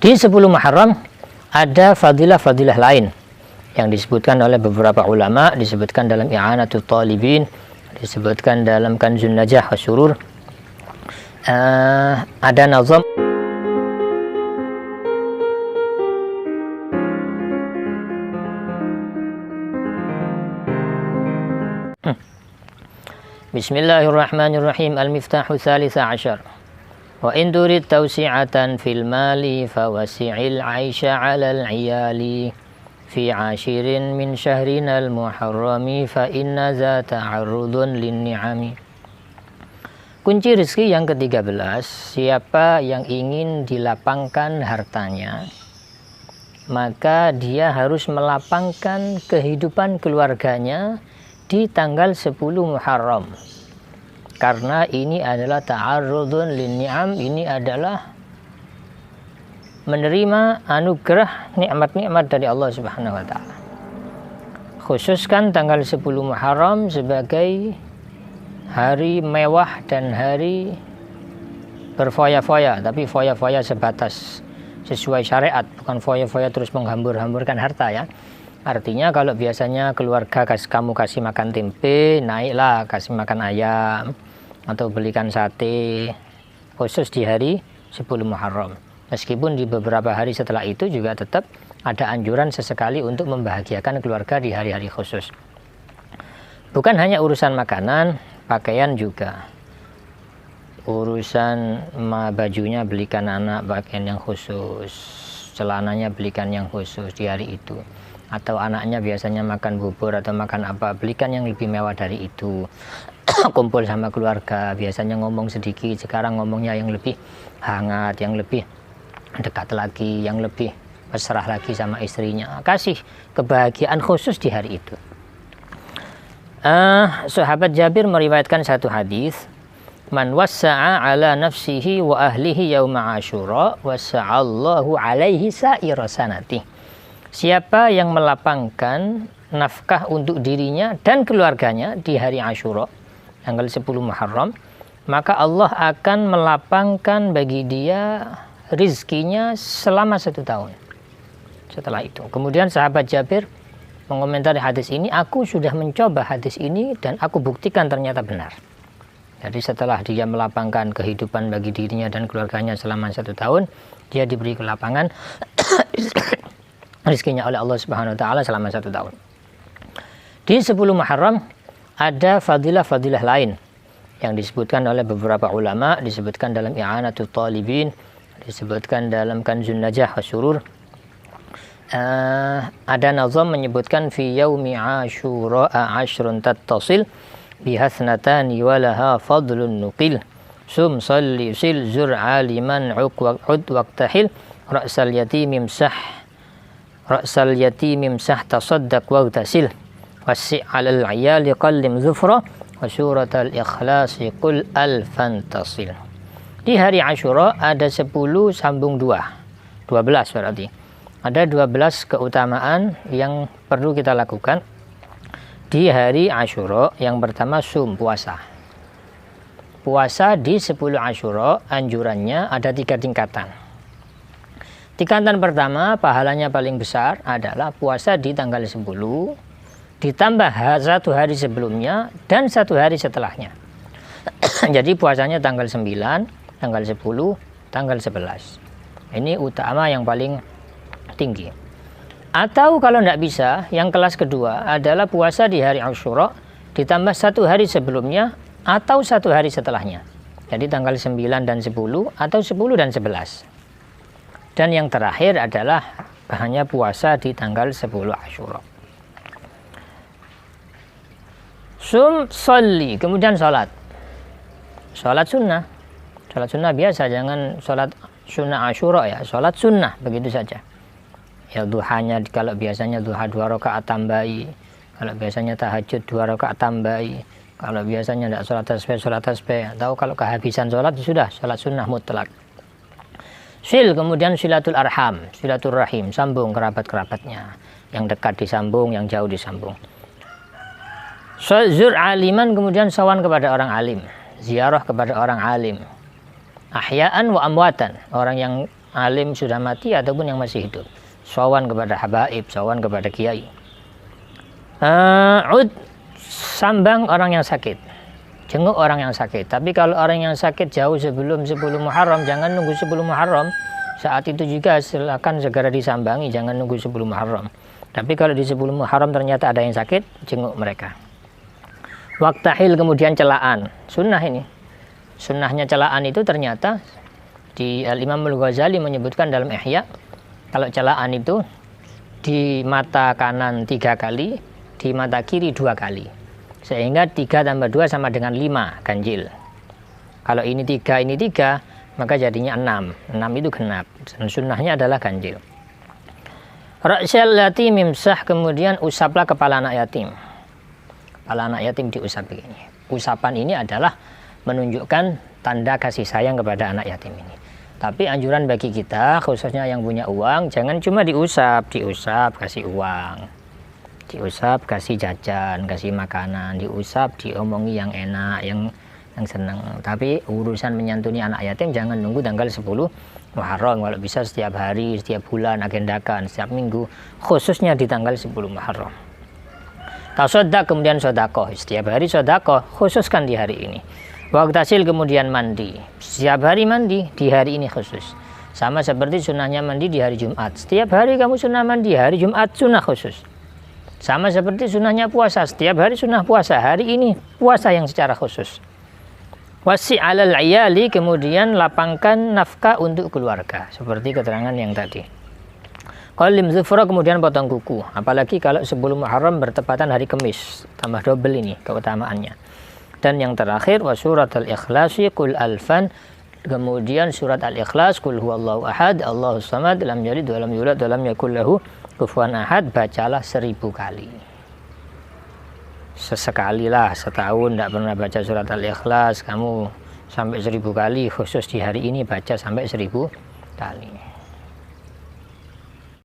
Di 10 Muharram ada fadilah-fadilah lain yang disebutkan oleh beberapa ulama, disebutkan dalam I'anatul Talibin, disebutkan dalam Kanzun Najah Wasyurur. Ada nazam Bismillahirrahmanirrahim. Al-miftahu thalitha ashar. Wa in turid tawsi'atan fil mali fawasi'il 'aisha 'alal 'iyali fi 'ashirin min syahrinal muharrami fa inna za ta'arrudun lin ni'ami. Kunci rezeki yang ke-13, siapa yang ingin dilapangkan hartanya, maka dia harus melapangkan kehidupan keluarganya di tanggal 10 Muharram. Karena ini adalah ta'arrudun lin-ni'am, ini adalah menerima anugerah nikmat-nikmat dari Allah Subhanahu wa taala. Khususkan tanggal 10 Muharram sebagai hari mewah dan hari berfoya-foya, tapi foya-foya sebatas sesuai syariat, bukan foya-foya terus menghambur-hamburkan harta ya. Artinya kalau biasanya keluarga kamu kasih makan tempe, naiklah kasih makan ayam atau belikan sate, khusus di hari 10 Muharram. Meskipun di beberapa hari setelah itu juga tetap ada anjuran sesekali untuk membahagiakan keluarga di hari-hari khusus. Bukan hanya urusan makanan, pakaian juga. Urusan bajunya belikan anak pakaian yang khusus, celananya belikan yang khusus di hari itu. Atau anaknya biasanya makan bubur atau makan apa, belikan yang lebih mewah dari itu. Kumpul sama keluarga, biasanya ngomong sedikit, sekarang ngomongnya yang lebih hangat, yang lebih dekat lagi, yang lebih mesra lagi sama istrinya. Kasih kebahagiaan khusus di hari itu. Sahabat Jabir meriwayatkan satu hadis, man wassa'a ala nafsihi wa ahlihi yauma Asyura wassa'allahu alaihi sa'ira sanati. Siapa yang melapangkan nafkah untuk dirinya dan keluarganya di hari Asyura, tanggal 10 Muharram, maka Allah akan melapangkan bagi dia rizkinya selama 1 tahun. Setelah itu, kemudian sahabat Jabir mengomentari hadis ini, aku sudah mencoba hadis ini dan aku buktikan ternyata benar. Jadi setelah dia melapangkan kehidupan bagi dirinya dan keluarganya selama 1 tahun, dia diberi kelapangan rizkinya oleh Allah Subhanahu wa taala selama 1 tahun. Di 10 Muharram ada fadilah-fadilah lain yang disebutkan oleh beberapa ulama, disebutkan dalam I'anatul Talibin, disebutkan dalam Kanzun Najah Wasyurur. Ada nazam menyebutkan fi yaumi Asyura ashrun tattasil bihasnatani walaha fadlun nuqil sum salli sil zur aliman ud waqtahil ra'sal yatimim sah tasaddaq waghtasil wasi' 'alal 'iyali qallim zufra wa suratal ikhlasi qul alfan tasil. Di hari Asyura ada 10 sambung 2, 12 berarti. Ada 12 keutamaan yang perlu kita lakukan di hari Asyura. Yang pertama puasa. Puasa di 10 Asyura anjurannya ada 3 tingkatan. Tingkatan pertama, pahalanya paling besar adalah puasa di tanggal 10, ditambah 1 hari sebelumnya dan 1 hari setelahnya. Jadi puasanya tanggal 9, tanggal 10, tanggal 11. Ini utama yang paling tinggi. Atau kalau tidak bisa, yang kelas kedua adalah puasa di hari Asyura, ditambah 1 hari sebelumnya atau 1 hari setelahnya. Jadi tanggal 9 dan 10 atau 10 dan 11. Dan yang terakhir adalah hanya puasa di tanggal 10 Asyura. Sholli, kemudian sholat. Sholat sunnah. Sholat sunnah biasa, jangan sholat sunnah Asyura ya. Sholat sunnah, begitu saja. Ya duhanya, kalau biasanya duha 2 rakaat tambahi. Kalau biasanya tahajud 2 rakaat tambahi. Kalau biasanya tidak sholat tasbih. Atau kalau kehabisan sholat, sudah sholat sunnah mutlak. Kemudian silatul arham, silatul rahim, sambung kerabat-kerabatnya, yang dekat disambung, yang jauh disambung. Zur aliman, kemudian sawan kepada orang alim, ziarah kepada orang alim. Ahya'an wa amwatan, orang yang alim sudah mati ataupun yang masih hidup. Sowan kepada habaib, sowan kepada kiai. Ud, sambang orang yang sakit, jenguk orang yang sakit. Tapi kalau orang yang sakit jauh sebelum 10 Muharram, jangan nunggu 10 Muharram. Saat itu juga silakan segera disambangi, jangan nunggu 10 Muharram. Tapi kalau di 10 Muharram ternyata ada yang sakit, jenguk mereka. Waktahil, kemudian celaan. Sunnah ini. Sunnahnya celaan itu ternyata di Imam Al-Ghazali menyebutkan dalam Ihya, kalau celaan itu di mata kanan 3 kali, di mata kiri 2 kali. Sehingga 3 tambah 2 sama dengan 5 ganjil. Kalau ini 3, ini 3, maka jadinya 6. 6 itu genap. Dan sunnahnya adalah ganjil. Ra'syal yatim imsah, kemudian usaplah kepala anak yatim. Kepala anak yatim diusap begini. Usapan ini adalah menunjukkan tanda kasih sayang kepada anak yatim ini. Tapi anjuran bagi kita, khususnya yang punya uang, jangan cuma diusap, kasih uang. Diusap, kasih jajan, kasih makanan, diusap, diomongi yang enak, yang senang. Tapi urusan menyantuni anak yatim jangan nunggu tanggal 10 Muharram. Kalau bisa setiap hari, setiap bulan, agendakan, setiap minggu, khususnya di tanggal 10 Muharram. Tasodak, kemudian sodakoh, setiap hari sodakoh, khususkan di hari ini. Waktasil, kemudian mandi, setiap hari mandi, di hari ini khusus. Sama seperti sunnahnya mandi di hari Jumat. Setiap hari kamu sunnah mandi, hari Jumat sunnah khusus. Sama seperti sunnahnya puasa, setiap hari sunnah puasa, hari ini puasa yang secara khusus. Wasi' alal iyali, kemudian lapangkan nafkah untuk keluarga, seperti keterangan yang tadi. Qalim zufra, kemudian potong kuku, apalagi kalau 10 Muharram bertepatan hari Kamis, tambah double ini keutamaannya. Dan yang terakhir, wa surat al-ikhlasi qul alfan, kemudian surat al-ikhlas qul huwallahu ahad Allahus samad lam yalid wa lam yulad wa lam yakul lahu kufuwan ahad, bacalah 1000 kali. Sesekali lah, setahun tidak pernah baca surat al-ikhlas, kamu sampai 1000 kali, khusus di hari ini baca sampai 1000 kali.